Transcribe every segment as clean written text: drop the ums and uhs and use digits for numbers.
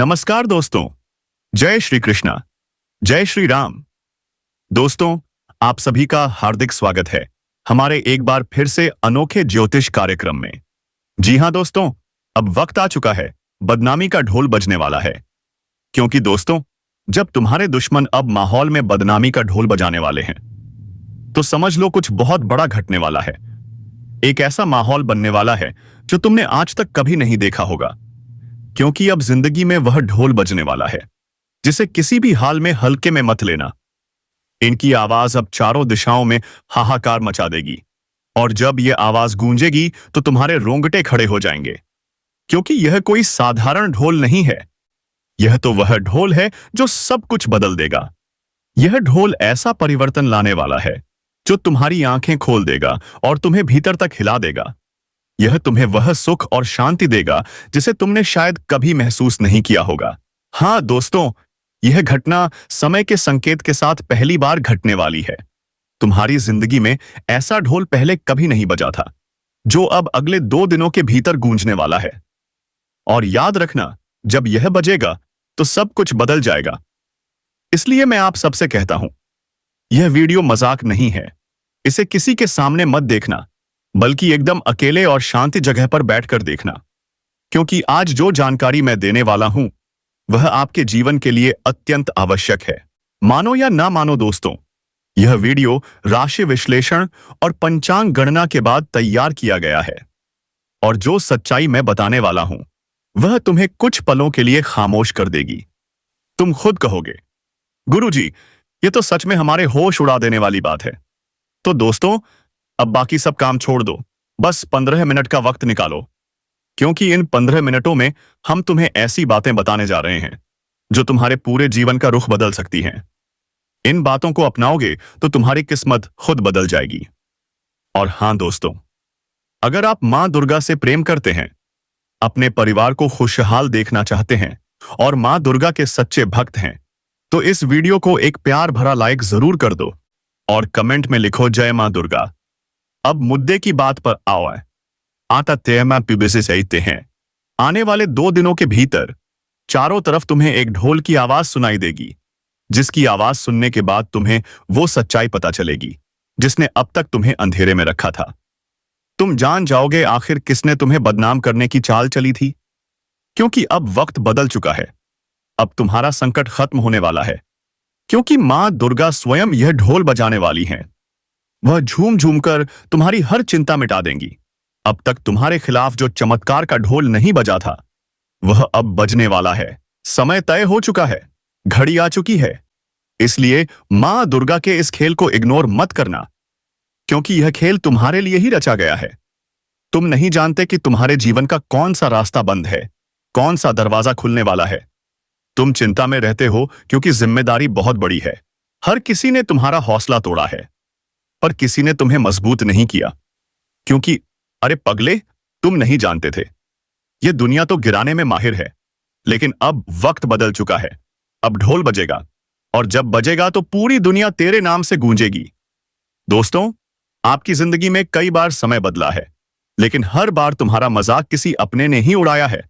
नमस्कार दोस्तों। जय श्री कृष्णा। जय श्री राम। दोस्तों, आप सभी का हार्दिक स्वागत है हमारे एक बार फिर से अनोखे ज्योतिष कार्यक्रम में। जी हां दोस्तों, अब वक्त आ चुका है, बदनामी का ढोल बजने वाला है। क्योंकि दोस्तों, जब तुम्हारे दुश्मन अब माहौल में बदनामी का ढोल बजाने वाले हैं, तो समझ लो कुछ बहुत बड़ा घटने वाला है। एक ऐसा माहौल बनने वाला है जो तुमने आज तक कभी नहीं देखा होगा। क्योंकि अब जिंदगी में वह ढोल बजने वाला है जिसे किसी भी हाल में हल्के में मत लेना। इनकी आवाज अब चारों दिशाओं में हाहाकार मचा देगी, और जब यह आवाज गूंजेगी तो तुम्हारे रोंगटे खड़े हो जाएंगे। क्योंकि यह कोई साधारण ढोल नहीं है, यह तो वह ढोल है जो सब कुछ बदल देगा। यह ढोल ऐसा परिवर्तन लाने वाला है जो तुम्हारी आंखें खोल देगा और तुम्हें भीतर तक हिला देगा। यह तुम्हें वह सुख और शांति देगा जिसे तुमने शायद कभी महसूस नहीं किया होगा। हाँ दोस्तों, यह घटना समय के संकेत के साथ पहली बार घटने वाली है। तुम्हारी जिंदगी में ऐसा ढोल पहले कभी नहीं बजा था, जो अब अगले 2 दिनों के भीतर गूंजने वाला है। और याद रखना, जब यह बजेगा तो सब कुछ बदल जाएगा। इसलिए मैं आप सबसे कहता हूं, यह वीडियो मजाक नहीं है। इसे किसी के सामने मत देखना, बल्कि एकदम अकेले और शांति जगह पर बैठकर देखना। क्योंकि आज जो जानकारी मैं देने वाला हूं, वह आपके जीवन के लिए अत्यंत आवश्यक है। मानो या ना मानो दोस्तों, यह वीडियो राशि विश्लेषण और पंचांग गणना के बाद तैयार किया गया है। और जो सच्चाई मैं बताने वाला हूं, वह तुम्हें कुछ पलों के लिए खामोश कर देगी। तुम खुद कहोगे, गुरुजी, ये तो सच में हमारे होश उड़ा देने वाली बात है। तो दोस्तों, अब बाकी सब काम छोड़ दो, बस 15 मिनट का वक्त निकालो। क्योंकि इन 15 मिनटों में हम तुम्हें ऐसी बातें बताने जा रहे हैं जो तुम्हारे पूरे जीवन का रुख बदल सकती हैं। इन बातों को अपनाओगे तो तुम्हारी किस्मत खुद बदल जाएगी। और हां दोस्तों, अगर आप मां दुर्गा से प्रेम करते हैं, अपने परिवार को खुशहाल देखना चाहते हैं और मां दुर्गा के सच्चे भक्त हैं, तो इस वीडियो को एक प्यार भरा लाइक जरूर कर दो और कमेंट में लिखो जय मां दुर्गा। अब मुद्दे की बात पर आओ। आता तेमा पीबीसी सहते हैं। आने वाले 2 दिनों के भीतर चारों तरफ तुम्हें एक ढोल की आवाज सुनाई देगी, जिसकी आवाज सुनने के बाद तुम्हें वो सच्चाई पता चलेगी जिसने अब तक तुम्हें अंधेरे में रखा था। तुम जान जाओगे आखिर किसने तुम्हें बदनाम करने की चाल चली थी। क्योंकि अब वक्त बदल चुका है। अब तुम्हारा संकट खत्म होने वाला है। क्योंकि मां दुर्गा स्वयं यह ढोल बजाने वाली हैं। वह झूम झूम कर तुम्हारी हर चिंता मिटा देंगी। अब तक तुम्हारे खिलाफ जो चमत्कार का ढोल नहीं बजा था, वह अब बजने वाला है। समय तय हो चुका है, घड़ी आ चुकी है। इसलिए मां दुर्गा के इस खेल को इग्नोर मत करना, क्योंकि यह खेल तुम्हारे लिए ही रचा गया है। तुम नहीं जानते कि तुम्हारे जीवन का कौन सा रास्ता बंद है, कौन सा दरवाजा खुलने वाला है। तुम चिंता में रहते हो क्योंकि जिम्मेदारी बहुत बड़ी है। हर किसी ने तुम्हारा हौसला तोड़ा है, पर किसी ने तुम्हें मजबूत नहीं किया। क्योंकि अरे पगले, तुम नहीं जानते थे, ये दुनिया तो गिराने में माहिर है। लेकिन अब वक्त बदल चुका है। अब ढोल बजेगा, और जब बजेगा तो पूरी दुनिया तेरे नाम से गूंजेगी। दोस्तों, आपकी जिंदगी में कई बार समय बदला है, लेकिन हर बार तुम्हारा मजाक किसी अपने ने ही उड़ाया है।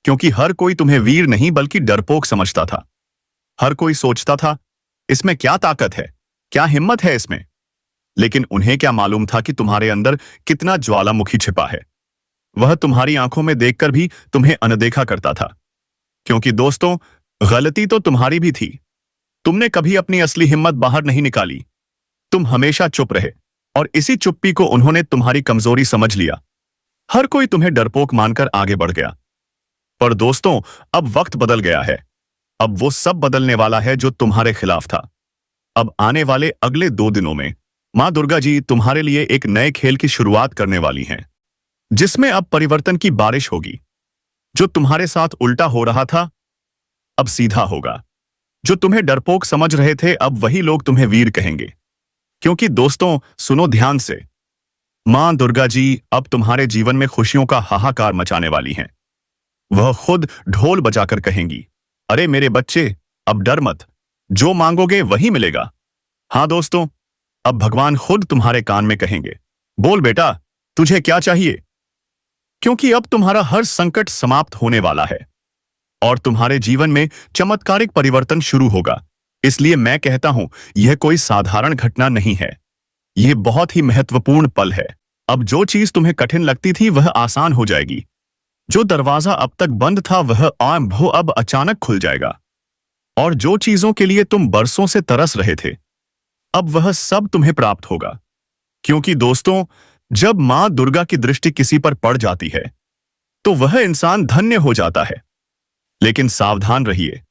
क्योंकि हर कोई तुम्हें वीर नहीं बल्कि डरपोक समझता था। हर कोई सोचता था, इसमें क्या ताकत है, क्या हिम्मत है इसमें। लेकिन उन्हें क्या मालूम था कि तुम्हारे अंदर कितना ज्वालामुखी छिपा है। वह तुम्हारी आंखों में देखकर भी तुम्हें अनदेखा करता था। क्योंकि दोस्तों, गलती तो तुम्हारी भी थी। तुमने कभी अपनी असली हिम्मत बाहर नहीं निकाली। तुम हमेशा चुप रहे, और इसी चुप्पी को उन्होंने तुम्हारी कमजोरी समझ लिया। हर कोई तुम्हें डरपोक मानकर आगे बढ़ गया। पर दोस्तों, अब वक्त बदल गया है। अब वो सब बदलने वाला है जो तुम्हारे खिलाफ था। अब आने वाले अगले 2 दिनों में मां दुर्गा जी तुम्हारे लिए एक नए खेल की शुरुआत करने वाली हैं, जिसमें अब परिवर्तन की बारिश होगी। जो तुम्हारे साथ उल्टा हो रहा था, अब सीधा होगा। जो तुम्हें डरपोक समझ रहे थे, अब वही लोग तुम्हें वीर कहेंगे। क्योंकि दोस्तों, सुनो ध्यान से, मां दुर्गा जी अब तुम्हारे जीवन में खुशियों का हाहाकार मचाने वाली हैं। वह खुद ढोल बजाकर कहेंगी, अरे मेरे बच्चे, अब डर मत, जो मांगोगे वही मिलेगा। हाँ दोस्तों, अब भगवान खुद तुम्हारे कान में कहेंगे, बोल बेटा, तुझे क्या चाहिए। क्योंकि अब तुम्हारा हर संकट समाप्त होने वाला है। और तुम्हारे जीवन में चमत्कारिक परिवर्तन शुरू होगा। इसलिए मैं कहता हूं, यह कोई साधारण घटना नहीं है, यह बहुत ही महत्वपूर्ण पल है। अब जो चीज तुम्हें कठिन लगती थी वह आसान हो जाएगी। जो दरवाजा अब तक बंद था वह अब अचानक खुल जाएगा। और जो चीजों के लिए तुम बरसों से तरस रहे थे, अब वह सब तुम्हें प्राप्त होगा। क्योंकि दोस्तों, जब मां दुर्गा की दृष्टि किसी पर पड़ जाती है तो वह इंसान धन्य हो जाता है। लेकिन सावधान रहिए,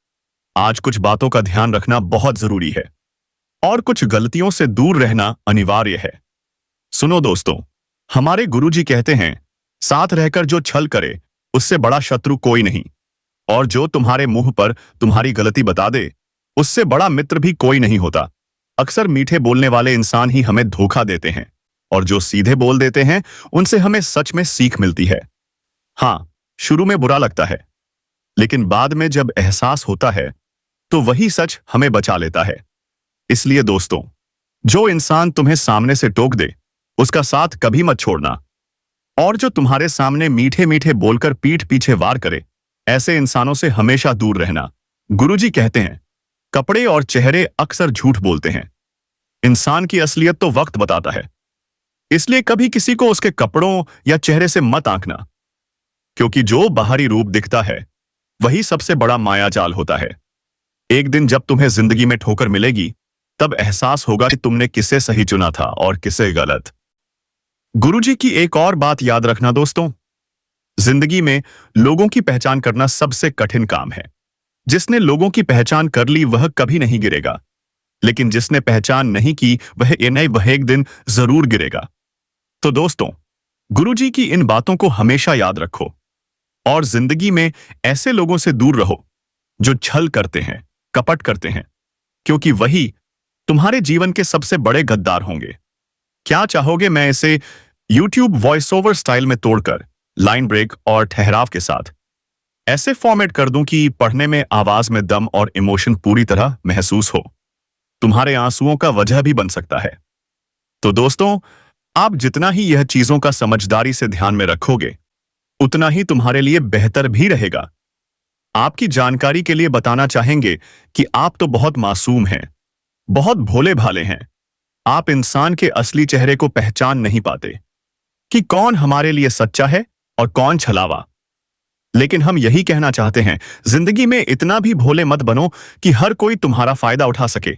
आज कुछ बातों का ध्यान रखना बहुत जरूरी है और कुछ गलतियों से दूर रहना अनिवार्य है। सुनो दोस्तों, हमारे गुरुजी कहते हैं, साथ रहकर जो छल करे उससे बड़ा शत्रु कोई नहीं, और जो तुम्हारे मुंह पर तुम्हारी गलती बता दे उससे बड़ा मित्र भी कोई नहीं होता। अक्सर मीठे बोलने वाले इंसान ही हमें धोखा देते हैं, और जो सीधे बोल देते हैं उनसे हमें सच में सीख मिलती है। हाँ, शुरू में बुरा लगता है, लेकिन बाद में जब एहसास होता है तो वही सच हमें बचा लेता है। इसलिए दोस्तों, जो इंसान तुम्हें सामने से टोक दे उसका साथ कभी मत छोड़ना, और जो तुम्हारे सामने मीठे मीठे बोलकर पीठ पीछे वार करे, ऐसे इंसानों से हमेशा दूर रहना। गुरुजी कहते हैं, कपड़े और चेहरे अक्सर झूठ बोलते हैं, इंसान की असलियत तो वक्त बताता है। इसलिए कभी किसी को उसके कपड़ों या चेहरे से मत आंकना, क्योंकि जो बाहरी रूप दिखता है वही सबसे बड़ा मायाजाल होता है। एक दिन जब तुम्हें जिंदगी में ठोकर मिलेगी तब एहसास होगा कि तुमने किसे सही चुना था और किसे गलत। गुरुजी की एक और बात याद रखना दोस्तों, जिंदगी में लोगों की पहचान करना सबसे कठिन काम है। जिसने लोगों की पहचान कर ली वह कभी नहीं गिरेगा, लेकिन जिसने पहचान नहीं की वह एक दिन जरूर गिरेगा। तो दोस्तों, गुरुजी की इन बातों को हमेशा याद रखो और जिंदगी में ऐसे लोगों से दूर रहो जो छल करते हैं, कपट करते हैं, क्योंकि वही तुम्हारे जीवन के सबसे बड़े गद्दार होंगे। क्या चाहोगे मैं इसे YouTube वॉइस ओवर स्टाइल में तोड़कर लाइन ब्रेक और ठहराव के साथ ऐसे फॉर्मेट कर दूं कि पढ़ने में आवाज में दम और इमोशन पूरी तरह महसूस हो, तुम्हारे आंसुओं का वजह भी बन सकता है। तो दोस्तों, आप जितना ही यह चीजों का समझदारी से ध्यान में रखोगे उतना ही तुम्हारे लिए बेहतर भी रहेगा। आपकी जानकारी के लिए बताना चाहेंगे कि आप तो बहुत मासूम हैं, बहुत भोले भाले हैं। आप इंसान के असली चेहरे को पहचान नहीं पाते कि कौन हमारे लिए सच्चा है और कौन छलावा। लेकिन हम यही कहना चाहते हैं, जिंदगी में इतना भी भोले मत बनो कि हर कोई तुम्हारा फायदा उठा सके।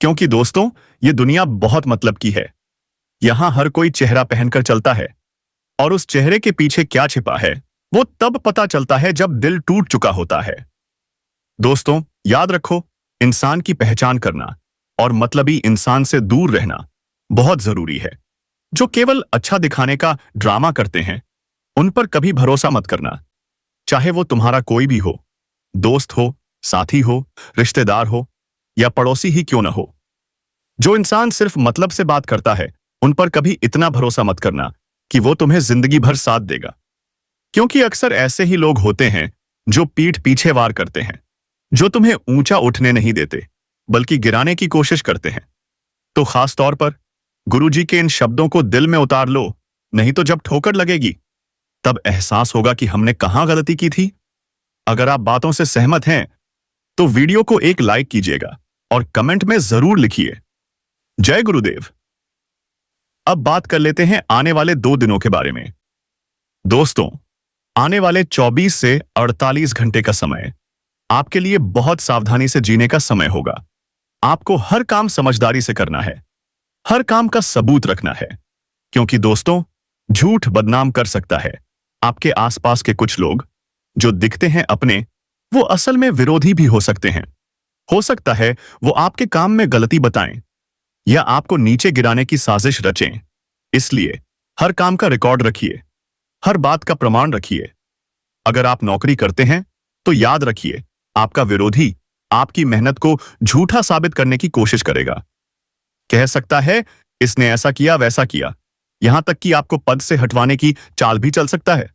क्योंकि दोस्तों, ये दुनिया बहुत मतलब की है। यहां हर कोई चेहरा पहनकर चलता है, और उस चेहरे के पीछे क्या छिपा है वो तब पता चलता है जब दिल टूट चुका होता है। दोस्तों, याद रखो, इंसान की पहचान करना और मतलबी इंसान से दूर रहना बहुत जरूरी है। जो केवल अच्छा दिखाने का ड्रामा करते हैं उन पर कभी भरोसा मत करना, चाहे वो तुम्हारा कोई भी हो, दोस्त हो, साथी हो, रिश्तेदार हो या पड़ोसी ही क्यों ना हो। जो इंसान सिर्फ मतलब से बात करता है उन पर कभी इतना भरोसा मत करना कि वो तुम्हें जिंदगी भर साथ देगा, क्योंकि अक्सर ऐसे ही लोग होते हैं जो पीठ पीछे वार करते हैं, जो तुम्हें ऊंचा उठने नहीं देते बल्कि गिराने की कोशिश करते हैं। तो खास तौर पर गुरुजी के इन शब्दों को दिल में उतार लो, नहीं तो जब ठोकर लगेगी तब एहसास होगा कि हमने कहां गलती की थी। अगर आप बातों से सहमत हैं तो वीडियो को एक लाइक कीजिएगा और कमेंट में जरूर लिखिए, जय गुरुदेव। अब बात कर लेते हैं आने वाले 2 दिनों के बारे में। दोस्तों, आने वाले 24 से 48 घंटे का समय आपके लिए बहुत सावधानी से जीने का समय होगा। आपको हर काम समझदारी से करना है, हर काम का सबूत रखना है, क्योंकि दोस्तों, झूठ बदनाम कर सकता है। आपके आसपास के कुछ लोग जो दिखते हैं अपने, वो असल में विरोधी भी हो सकते हैं। हो सकता है वो आपके काम में गलती बताएं या आपको नीचे गिराने की साजिश रचें। इसलिए हर काम का रिकॉर्ड रखिए, हर बात का प्रमाण रखिए। अगर आप नौकरी करते हैं तो याद रखिए, आपका विरोधी आपकी मेहनत को झूठा साबित करने की कोशिश करेगा। कह सकता है इसने ऐसा किया वैसा किया, यहां तक कि आपको पद से हटवाने की चाल भी चल सकता है।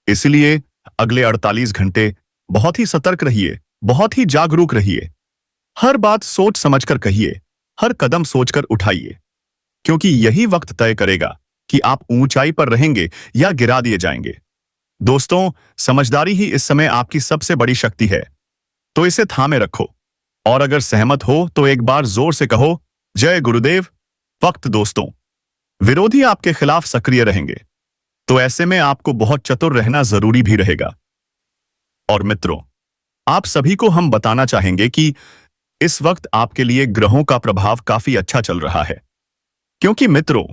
इसलिए अगले 48 घंटे बहुत ही सतर्क रहिए, बहुत ही जागरूक रहिए। हर बात सोच समझकर कहिए, हर कदम सोचकर उठाइए, क्योंकि यही वक्त तय करेगा कि आप ऊंचाई पर रहेंगे या गिरा दिए जाएंगे। दोस्तों, समझदारी ही इस समय आपकी सबसे बड़ी शक्ति है, तो इसे थामे रखो। और अगर सहमत हो तो एक बार जोर से कहो, जय गुरुदेव। वक्त दोस्तों, विरोधी आपके खिलाफ सक्रिय रहेंगे, तो ऐसे में आपको बहुत चतुर रहना जरूरी भी रहेगा। और मित्रों, आप सभी को हम बताना चाहेंगे कि इस वक्त आपके लिए ग्रहों का प्रभाव काफी अच्छा चल रहा है। क्योंकि मित्रों,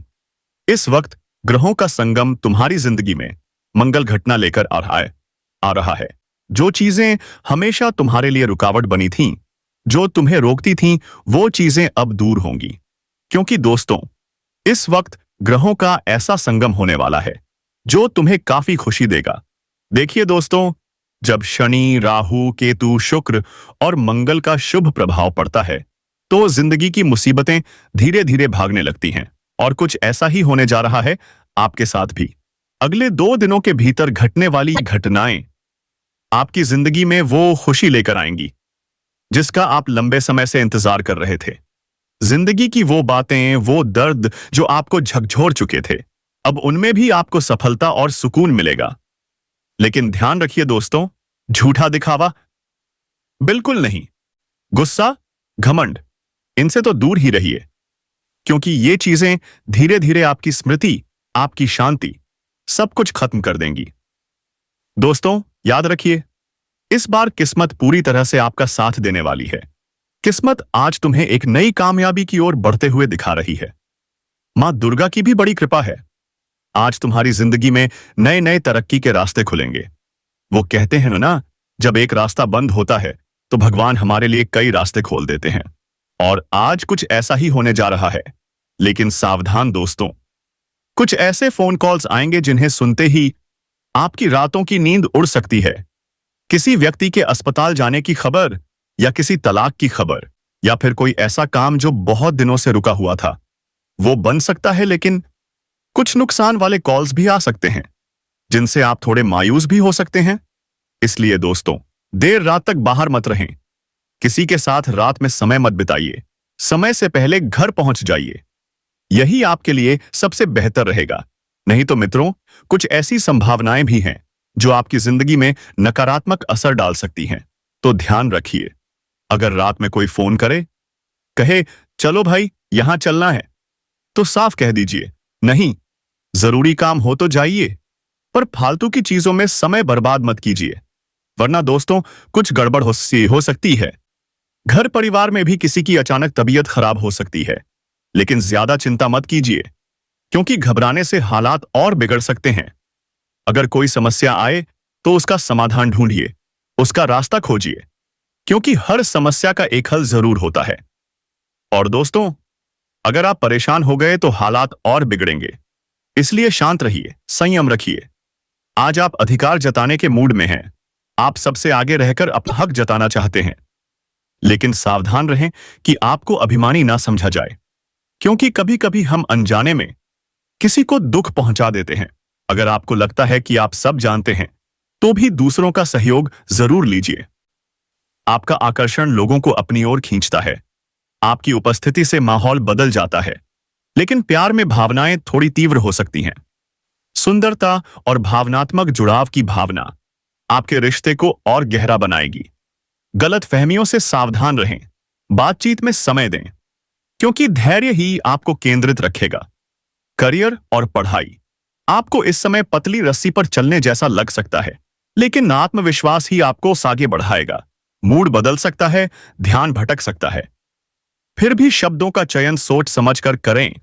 इस वक्त ग्रहों का संगम तुम्हारी जिंदगी में मंगल घटना लेकर आ रहा है। जो चीजें हमेशा तुम्हारे लिए रुकावट बनी थीं, जो तुम्हें रोकती थीं, वो चीजें अब दूर होंगी। क्योंकि दोस्तों, इस वक्त ग्रहों का ऐसा संगम होने वाला है जो तुम्हें काफी खुशी देगा। देखिए दोस्तों, जब शनि, राहु, केतु, शुक्र और मंगल का शुभ प्रभाव पड़ता है, तो जिंदगी की मुसीबतें धीरे धीरे भागने लगती हैं। और कुछ ऐसा ही होने जा रहा है आपके साथ भी। अगले 2 दिनों के भीतर घटने वाली घटनाएं आपकी जिंदगी में वो खुशी लेकर आएंगी जिसका आप लंबे समय से इंतजार कर रहे थे। जिंदगी की वो बातें, वो दर्द जो आपको झकझोर चुके थे, अब उनमें भी आपको सफलता और सुकून मिलेगा। लेकिन ध्यान रखिए दोस्तों, झूठा दिखावा बिल्कुल नहीं। गुस्सा, घमंड, इनसे तो दूर ही रहिए, क्योंकि ये चीजें धीरे धीरे आपकी स्मृति, आपकी शांति, सब कुछ खत्म कर देंगी। दोस्तों, याद रखिए, इस बार किस्मत पूरी तरह से आपका साथ देने वाली है। किस्मत आज तुम्हें एक नई कामयाबी की ओर बढ़ते हुए दिखा रही है। मां दुर्गा की भी बड़ी कृपा है। आज तुम्हारी जिंदगी में नए नए तरक्की के रास्ते खुलेंगे। वो कहते हैं ना, जब एक रास्ता बंद होता है तो भगवान हमारे लिए कई रास्ते खोल देते हैं। और आज कुछ ऐसा ही होने जा रहा है। लेकिन सावधान दोस्तों, कुछ ऐसे फोन कॉल्स आएंगे जिन्हें सुनते ही आपकी रातों की नींद उड़ सकती है। किसी व्यक्ति के अस्पताल जाने की खबर, या किसी तलाक की खबर, या फिर कोई ऐसा काम जो बहुत दिनों से रुका हुआ था, वो बन सकता है। लेकिन कुछ नुकसान वाले कॉल्स भी आ सकते हैं जिनसे आप थोड़े मायूस भी हो सकते हैं। इसलिए दोस्तों, देर रात तक बाहर मत रहें। किसी के साथ रात में समय मत बिताइए। समय से पहले घर पहुंच जाइए। यही आपके लिए सबसे बेहतर रहेगा। नहीं तो मित्रों, कुछ ऐसी संभावनाएं भी हैं जो आपकी जिंदगी में नकारात्मक असर डाल सकती हैं। तो ध्यान रखिए, अगर रात में कोई फोन करे, कहे चलो भाई यहां चलना है, तो साफ कह दीजिए नहीं, जरूरी काम हो तो जाइए, पर फालतू की चीजों में समय बर्बाद मत कीजिए, वरना दोस्तों कुछ गड़बड़ हो सकती है। घर परिवार में भी किसी की अचानक तबीयत खराब हो सकती है। लेकिन ज्यादा चिंता मत कीजिए, क्योंकि घबराने से हालात और बिगड़ सकते हैं। अगर कोई समस्या आए तो उसका समाधान ढूंढिए, उसका रास्ता खोजिए, क्योंकि हर समस्या का एक हल जरूर होता है। और दोस्तों, अगर आप परेशान हो गए तो हालात और बिगड़ेंगे। इसलिए शांत रहिए, संयम रखिए। आज आप अधिकार जताने के मूड में हैं। आप सबसे आगे रहकर अपना हक जताना चाहते हैं। लेकिन सावधान रहें कि आपको अभिमानी ना समझा जाए, क्योंकि कभी कभी हम अनजाने में किसी को दुख पहुंचा देते हैं। अगर आपको लगता है कि आप सब जानते हैं, तो भी दूसरों का सहयोग जरूर लीजिए। आपका आकर्षण लोगों को अपनी ओर खींचता है। आपकी उपस्थिति से माहौल बदल जाता है। लेकिन प्यार में भावनाएं थोड़ी तीव्र हो सकती हैं। सुंदरता और भावनात्मक जुड़ाव की भावना आपके रिश्ते को और गहरा बनाएगी। गलत फहमियों से सावधान रहें। बातचीत में समय दें, क्योंकि धैर्य ही आपको केंद्रित रखेगा। करियर और पढ़ाई, आपको इस समय पतली रस्सी पर चलने जैसा लग सकता है, लेकिन आत्मविश्वास ही आपको आगे बढ़ाएगा। मूड बदल सकता है, ध्यान भटक सकता है, फिर भी शब्दों का चयन सोच समझकर करें।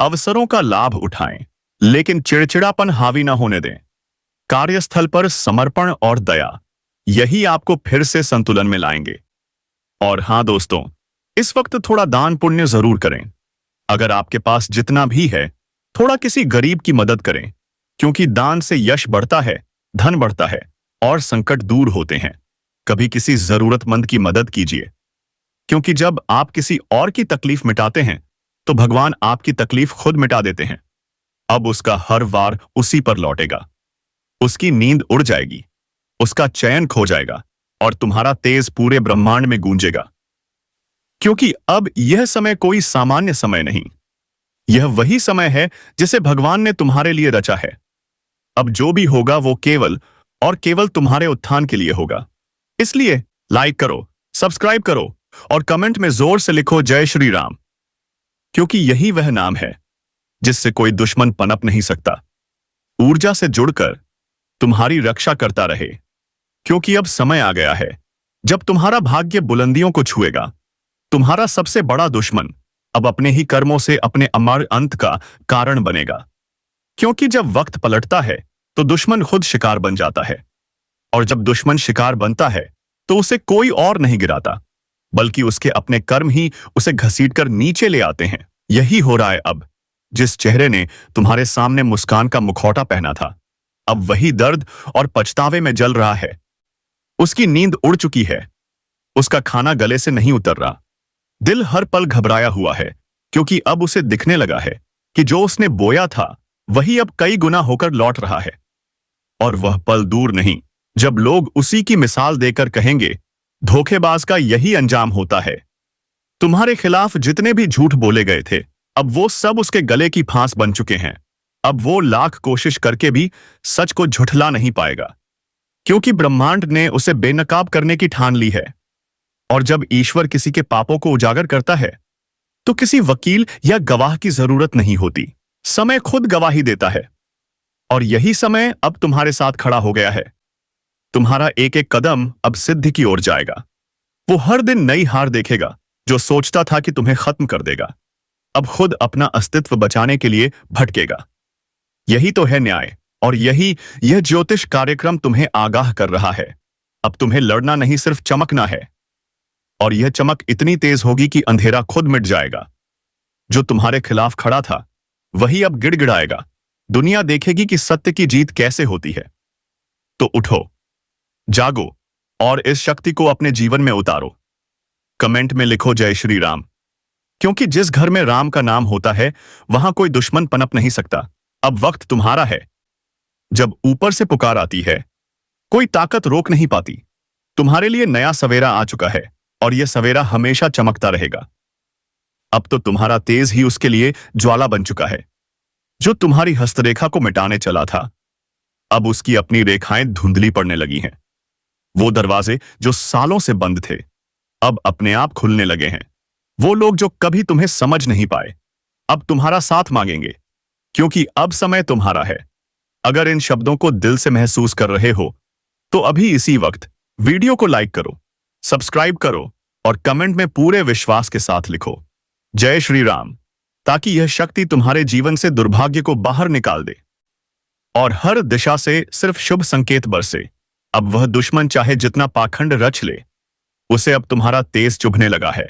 अवसरों का लाभ उठाएं, लेकिन चिड़चिड़ापन हावी ना होने दें। कार्यस्थल पर समर्पण और दया, यही आपको फिर से संतुलन में लाएंगे। और हां दोस्तों, इस वक्त थोड़ा दान पुण्य जरूर करें। अगर आपके पास जितना भी है, थोड़ा किसी गरीब की मदद करें, क्योंकि दान से यश बढ़ता है, धन बढ़ता है और संकट दूर होते हैं। कभी किसी जरूरतमंद की मदद कीजिए, क्योंकि जब आप किसी और की तकलीफ मिटाते हैं तो भगवान आपकी तकलीफ खुद मिटा देते हैं। अब उसका हर वार उसी पर लौटेगा। उसकी नींद उड़ जाएगी, उसका चयन खो जाएगा और तुम्हारा तेज पूरे ब्रह्मांड में गूंजेगा। क्योंकि अब यह समय कोई सामान्य समय नहीं, यह वही समय है जिसे भगवान ने तुम्हारे लिए रचा है। अब जो भी होगा वो केवल और केवल तुम्हारे उत्थान के लिए होगा। इसलिए लाइक करो, सब्सक्राइब करो और कमेंट में जोर से लिखो जय श्री राम, क्योंकि यही वह नाम है जिससे कोई दुश्मन पनप नहीं सकता। ऊर्जा से जुड़कर तुम्हारी रक्षा करता रहे, क्योंकि अब समय आ गया है जब तुम्हारा भाग्य बुलंदियों को छुएगा। तुम्हारा सबसे बड़ा दुश्मन अब अपने ही कर्मों से अपने अमर अंत का कारण बनेगा, क्योंकि जब वक्त पलटता है तो दुश्मन खुद शिकार बन जाता है, और जब दुश्मन शिकार बनता है तो उसे कोई और नहीं गिराता, बल्कि उसके अपने कर्म ही उसे घसीटकर नीचे ले आते हैं। यही हो रहा है अब। जिस चेहरे ने तुम्हारे सामने मुस्कान का मुखौटा पहना था, अब वही दर्द और पछतावे में जल रहा है। उसकी नींद उड़ चुकी है, उसका खाना गले से नहीं उतर रहा। दिल हर पल घबराया हुआ है, क्योंकि अब उसे दिखने लगा है कि जो उसने बोया था वही अब कई गुना होकर लौट रहा है। और वह पल दूर नहीं जब लोग उसी की मिसाल देकर कहेंगे, धोखेबाज का यही अंजाम होता है। तुम्हारे खिलाफ जितने भी झूठ बोले गए थे, अब वो सब उसके गले की फांस बन चुके हैं। अब वो लाख कोशिश करके भी सच को झुठला नहीं पाएगा, क्योंकि ब्रह्मांड ने उसे बेनकाब करने की ठान ली है। और जब ईश्वर किसी के पापों को उजागर करता है तो किसी वकील या गवाह की जरूरत नहीं होती, समय खुद गवाही देता है। और यही समय अब तुम्हारे साथ खड़ा हो गया है। तुम्हारा एक एक कदम अब सिद्धि की ओर जाएगा। वो हर दिन नई हार देखेगा जो सोचता था कि तुम्हें खत्म कर देगा, अब खुद अपना अस्तित्व बचाने के लिए भटकेगा। यही तो है न्याय, और यह ज्योतिष कार्यक्रम तुम्हें आगाह कर रहा है। अब तुम्हें लड़ना नहीं, सिर्फ चमकना है। और यह चमक इतनी तेज होगी कि अंधेरा खुद मिट जाएगा। जो तुम्हारे खिलाफ खड़ा था वही अब गिड़गिड़ाएगा। दुनिया देखेगी कि सत्य की जीत कैसे होती है। तो उठो, जागो और इस शक्ति को अपने जीवन में उतारो। कमेंट में लिखो जय श्री राम, क्योंकि जिस घर में राम का नाम होता है वहां कोई दुश्मन पनप नहीं सकता। अब वक्त तुम्हारा है। जब ऊपर से पुकार आती है, कोई ताकत रोक नहीं पाती। तुम्हारे लिए नया सवेरा आ चुका है, और यह सवेरा हमेशा चमकता रहेगा। अब तो तुम्हारा तेज ही उसके लिए ज्वाला बन चुका है। जो तुम्हारी हस्तरेखा को मिटाने चला था, अब उसकी अपनी रेखाएं धुंधली पड़ने लगी हैं। वो दरवाजे जो सालों से बंद थे, अब अपने आप खुलने लगे हैं। वो लोग जो कभी तुम्हें समझ नहीं पाए, अब तुम्हारा साथ मांगेंगे, क्योंकि अब समय तुम्हारा है। अगर इन शब्दों को दिल से महसूस कर रहे हो तो अभी इसी वक्त वीडियो को लाइक करो, सब्सक्राइब करो और कमेंट में पूरे विश्वास के साथ लिखो जय श्री राम, ताकि यह शक्ति तुम्हारे जीवन से दुर्भाग्य को बाहर निकाल दे और हर दिशा से सिर्फ शुभ संकेत बरसे। अब वह दुश्मन चाहे जितना पाखंड रच ले, उसे अब तुम्हारा तेज चुभने लगा है।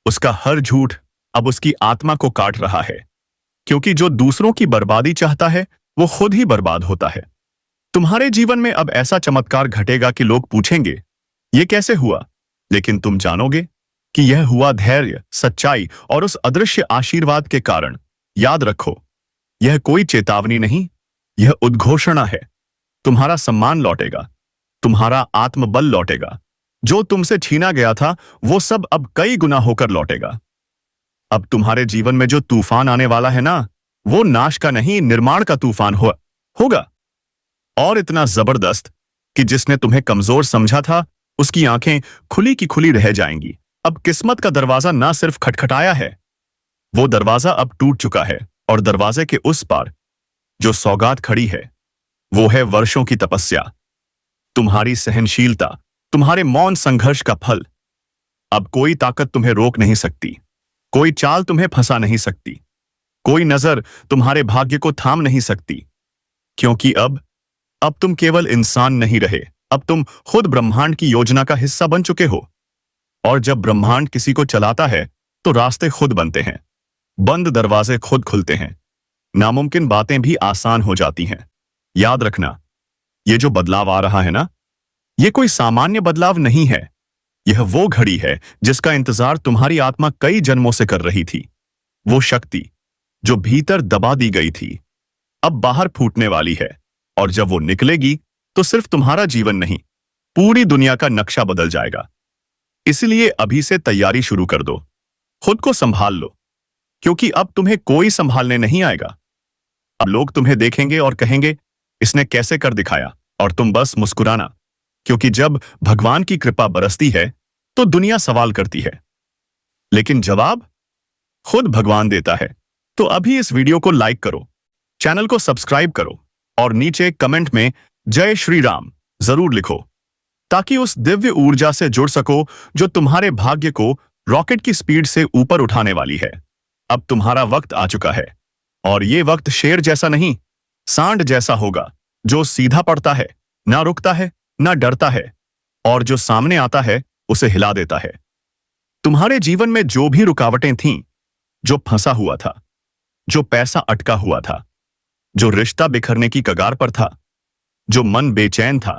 उसका हर झूठ अब उसकी आत्मा को काट रहा है, क्योंकि जो दूसरों की बर्बादी चाहता है वो खुद ही बर्बाद होता है। तुम्हारे जीवन में अब ऐसा चमत्कार घटेगा कि लोग पूछेंगे ये कैसे हुआ, लेकिन तुम जानोगे कि यह हुआ धैर्य, सच्चाई और उस अदृश्य आशीर्वाद के कारण। याद रखो, यह कोई चेतावनी नहीं, यह उद्घोषणा है। तुम्हारा सम्मान लौटेगा, तुम्हारा आत्मबल लौटेगा। जो तुमसे छीना गया था वो सब अब कई गुना होकर लौटेगा। अब तुम्हारे जीवन में जो तूफान आने वाला है ना, वो नाश का नहीं, निर्माण का तूफान होगा। और इतना जबरदस्त कि जिसने तुम्हें कमजोर समझा था उसकी आंखें खुली की खुली रह जाएंगी। अब किस्मत का दरवाजा ना सिर्फ खटखटाया है, वो दरवाजा अब टूट चुका है, और दरवाजे के उस पार जो सौगात खड़ी है वो है वर्षों की तपस्या, तुम्हारी सहनशीलता, तुम्हारे मौन संघर्ष का फल। अब कोई ताकत तुम्हें रोक नहीं सकती, कोई चाल तुम्हें फंसा नहीं सकती, कोई नजर तुम्हारे भाग्य को थाम नहीं सकती, क्योंकि अब तुम केवल इंसान नहीं रहे, अब तुम खुद ब्रह्मांड की योजना का हिस्सा बन चुके हो। और जब ब्रह्मांड किसी को चलाता है तो रास्ते खुद बनते हैं, बंद दरवाजे खुद खुलते हैं, नामुमकिन बातें भी आसान हो जाती हैं। याद रखना, ये जो बदलाव आ रहा है ना, ये कोई सामान्य बदलाव नहीं है। यह वो घड़ी है जिसका इंतजार तुम्हारी आत्मा कई जन्मों से कर रही थी। वो शक्ति जो भीतर दबा दी गई थी अब बाहर फूटने वाली है, और जब वो निकलेगी तो सिर्फ तुम्हारा जीवन नहीं, पूरी दुनिया का नक्शा बदल जाएगा। इसलिए अभी से तैयारी शुरू कर दो, खुद को संभाल लो, क्योंकि अब तुम्हें कोई संभालने नहीं आएगा। अब लोग तुम्हें देखेंगे और कहेंगे, इसने कैसे कर दिखाया, और तुम बस मुस्कुराना, क्योंकि जब भगवान की कृपा बरसती है तो दुनिया सवाल करती है, लेकिन जवाब खुद भगवान देता है। तो अभी इस वीडियो को लाइक करो, चैनल को सब्सक्राइब करो और नीचे कमेंट में जय श्री राम जरूर लिखो, ताकि उस दिव्य ऊर्जा से जुड़ सको जो तुम्हारे भाग्य को रॉकेट की स्पीड से ऊपर उठाने वाली है। अब तुम्हारा वक्त आ चुका है, और ये वक्त शेर जैसा नहीं, सांड जैसा होगा, जो सीधा पड़ता है, ना रुकता है, ना डरता है, और जो सामने आता है उसे हिला देता है। तुम्हारे जीवन में जो भी रुकावटें थीं, जो फंसा हुआ था, जो पैसा अटका हुआ था, जो रिश्ता बिखरने की कगार पर था, जो मन बेचैन था,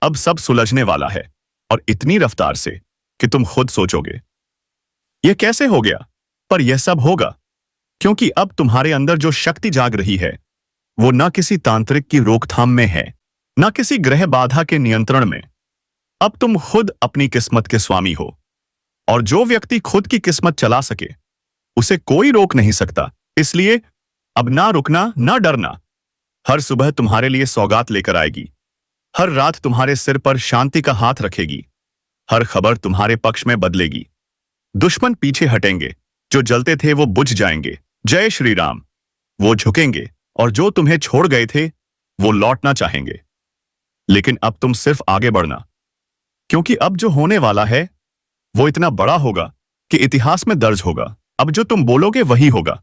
अब सब सुलझने वाला है, और इतनी रफ्तार से कि तुम खुद सोचोगे यह कैसे हो गया। पर यह सब होगा क्योंकि अब तुम्हारे अंदर जो शक्ति जाग रही है वो ना किसी तांत्रिक की रोकथाम में है, ना किसी ग्रह बाधा के नियंत्रण में। अब तुम खुद अपनी किस्मत के स्वामी हो, और जो व्यक्ति खुद की किस्मत चला सके उसे कोई रोक नहीं सकता। इसलिए अब ना रुकना, ना डरना। हर सुबह तुम्हारे लिए सौगात लेकर आएगी, हर रात तुम्हारे सिर पर शांति का हाथ रखेगी, हर खबर तुम्हारे पक्ष में बदलेगी। दुश्मन पीछे हटेंगे, जो जलते थे वो बुझ जाएंगे। जय श्री राम। वो झुकेंगे, और जो तुम्हें छोड़ गए थे वो लौटना चाहेंगे। लेकिन अब तुम सिर्फ आगे बढ़ना, क्योंकि अब जो होने वाला है वो इतना बड़ा होगा कि इतिहास में दर्ज होगा। अब जो तुम बोलोगे वही होगा,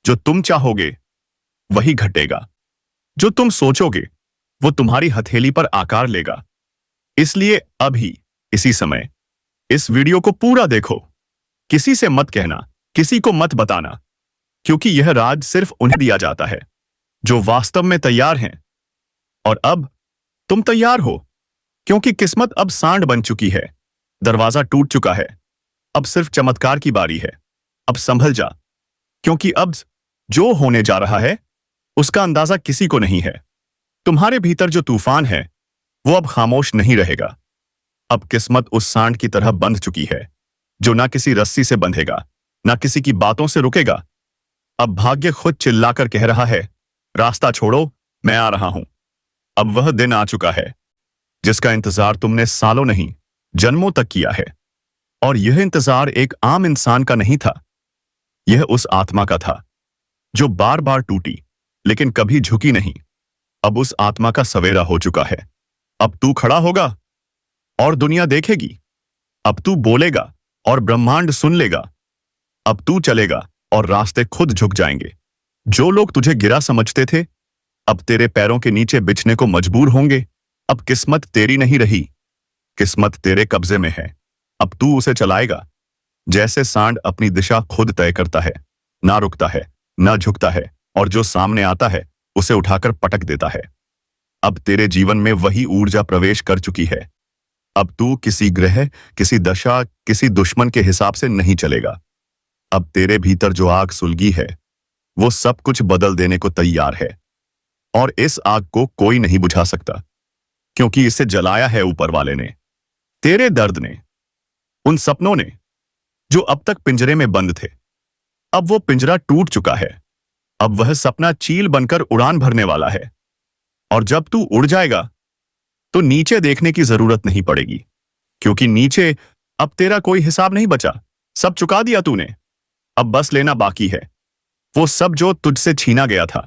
जो तुम चाहोगे वही घटेगा, जो तुम सोचोगे वो तुम्हारी हथेली पर आकार लेगा। इसलिए अभी इसी समय इस वीडियो को पूरा देखो, किसी से मत कहना, किसी को मत बताना, क्योंकि यह राज सिर्फ उन्हें दिया जाता है जो वास्तव में तैयार हैं। और अब तुम तैयार हो, क्योंकि किस्मत अब सांड बन चुकी है, दरवाजा टूट चुका है, अब सिर्फ चमत्कार की बारी है। अब संभल जा, क्योंकि अब जो होने जा रहा है उसका अंदाजा किसी को नहीं है। तुम्हारे भीतर जो तूफान है वो अब खामोश नहीं रहेगा। अब किस्मत उस सांड की तरह बंध चुकी है, जो ना किसी रस्सी से बंधेगा, ना किसी की बातों से रुकेगा। अब भाग्य खुद चिल्लाकर कह रहा है, रास्ता छोड़ो, मैं आ रहा हूं। अब वह दिन आ चुका है जिसका इंतजार तुमने सालों नहीं, जन्मों तक किया है। और यह इंतजार एक आम इंसान का नहीं था, यह उस आत्मा का था जो बार बार टूटी लेकिन कभी झुकी नहीं। अब उस आत्मा का सवेरा हो चुका है। अब तू खड़ा होगा और दुनिया देखेगी। अब तू बोलेगा और ब्रह्मांड सुन लेगा। अब तू चलेगा और रास्ते खुद झुक जाएंगे। जो लोग तुझे गिरा समझते थे अब तेरे पैरों के नीचे बिछने को मजबूर होंगे। अब किस्मत तेरी नहीं रही, किस्मत तेरे कब्जे में है। अब तू उसे चलाएगा, जैसे सांड अपनी दिशा खुद तय करता है, ना रुकता है, ना झुकता है, और जो सामने आता है उसे उठाकर पटक देता है। अब तेरे जीवन में वही ऊर्जा प्रवेश कर चुकी है। अब तू किसी ग्रह, किसी दशा, किसी दुश्मन के हिसाब से नहीं चलेगा। अब तेरे भीतर जो आग सुलगी है वो सब कुछ बदल देने को तैयार है, और इस आग को कोई नहीं बुझा सकता, क्योंकि इसे जलाया है ऊपर वाले ने। तेरे दर्द ने, उन सपनों ने जो अब तक पिंजरे में बंद थे, अब वो पिंजरा टूट चुका है। अब वह सपना चील बनकर उड़ान भरने वाला है, और जब तू उड़ जाएगा तो नीचे देखने की जरूरत नहीं पड़ेगी, क्योंकि नीचे अब तेरा कोई हिसाब नहीं बचा। सब चुका दिया तूने, अब बस लेना बाकी है वो सब जो तुझसे छीना गया था।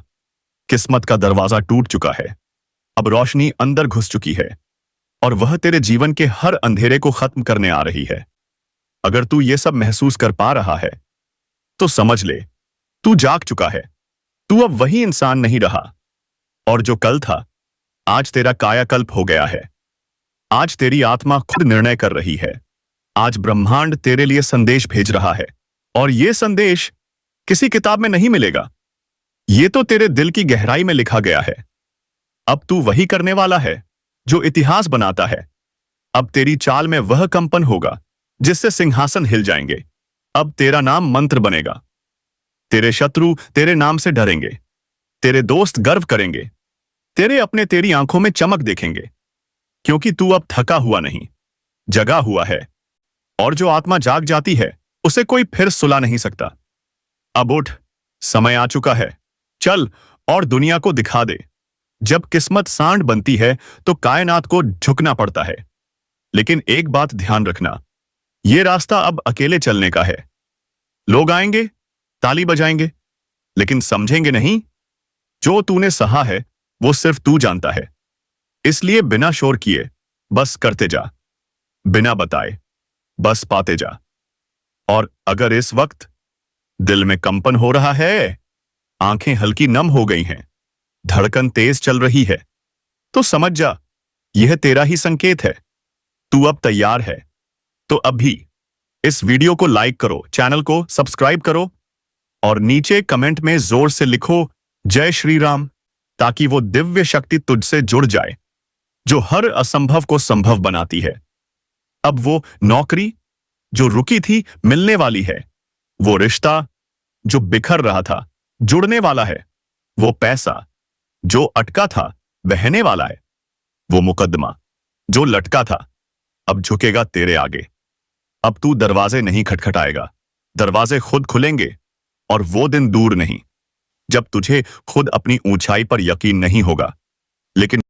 किस्मत का दरवाजा टूट चुका है, अब रोशनी अंदर घुस चुकी है, और वह तेरे जीवन के हर अंधेरे को खत्म करने आ रही है। अगर तू ये सब महसूस कर पा रहा है तो समझ ले, तू जाग चुका है। तू अब वही इंसान नहीं रहा, और जो कल था आज तेरा कायाकल्प हो गया है। आज तेरी आत्मा खुद निर्णय कर रही है। आज ब्रह्मांड तेरे लिए संदेश भेज रहा है, और यह संदेश किसी किताब में नहीं मिलेगा, ये तो तेरे दिल की गहराई में लिखा गया है। अब तू वही करने वाला है जो इतिहास बनाता है। अब तेरी चाल में वह कंपन होगा जिससे सिंहासन हिल जाएंगे। अब तेरा नाम मंत्र बनेगा। तेरे शत्रु तेरे नाम से डरेंगे, तेरे दोस्त गर्व करेंगे, तेरे अपने तेरी आंखों में चमक देखेंगे, क्योंकि तू अब थका हुआ नहीं, जगा हुआ है। और जो आत्मा जाग जाती है उसे कोई फिर सुला नहीं सकता। अब उठ, समय आ चुका है। चल और दुनिया को दिखा दे जब किस्मत सांड बनती है तो कायनात को झुकना पड़ता है। लेकिन एक बात ध्यान रखना, ये रास्ता अब अकेले चलने का है। लोग आएंगे, ताली बजाएंगे, लेकिन समझेंगे नहीं। जो तूने सहा है वो सिर्फ तू जानता है। इसलिए बिना शोर किए बस करते जा, बिना बताए बस पाते जा। और अगर इस वक्त दिल में कंपन हो रहा है, आंखें हल्की नम हो गई हैं, धड़कन तेज चल रही है, तो समझ जा यह तेरा ही संकेत है। तू अब तैयार है तो अभी इस वीडियो को लाइक करो, चैनल को सब्सक्राइब करो और नीचे कमेंट में जोर से लिखो जय श्री राम, ताकि वो दिव्य शक्ति तुझसे जुड़ जाए जो हर असंभव को संभव बनाती है। अब वो नौकरी जो रुकी थी मिलने वाली है, वो रिश्ता जो बिखर रहा था जुड़ने वाला है, वो पैसा जो अटका था बहने वाला है, वो मुकदमा जो लटका था अब झुकेगा तेरे आगे। अब तू दरवाजे नहीं खटखटाएगा, दरवाजे खुद खुलेंगे। और वो दिन दूर नहीं जब तुझे खुद अपनी ऊंचाई पर यकीन नहीं होगा, लेकिन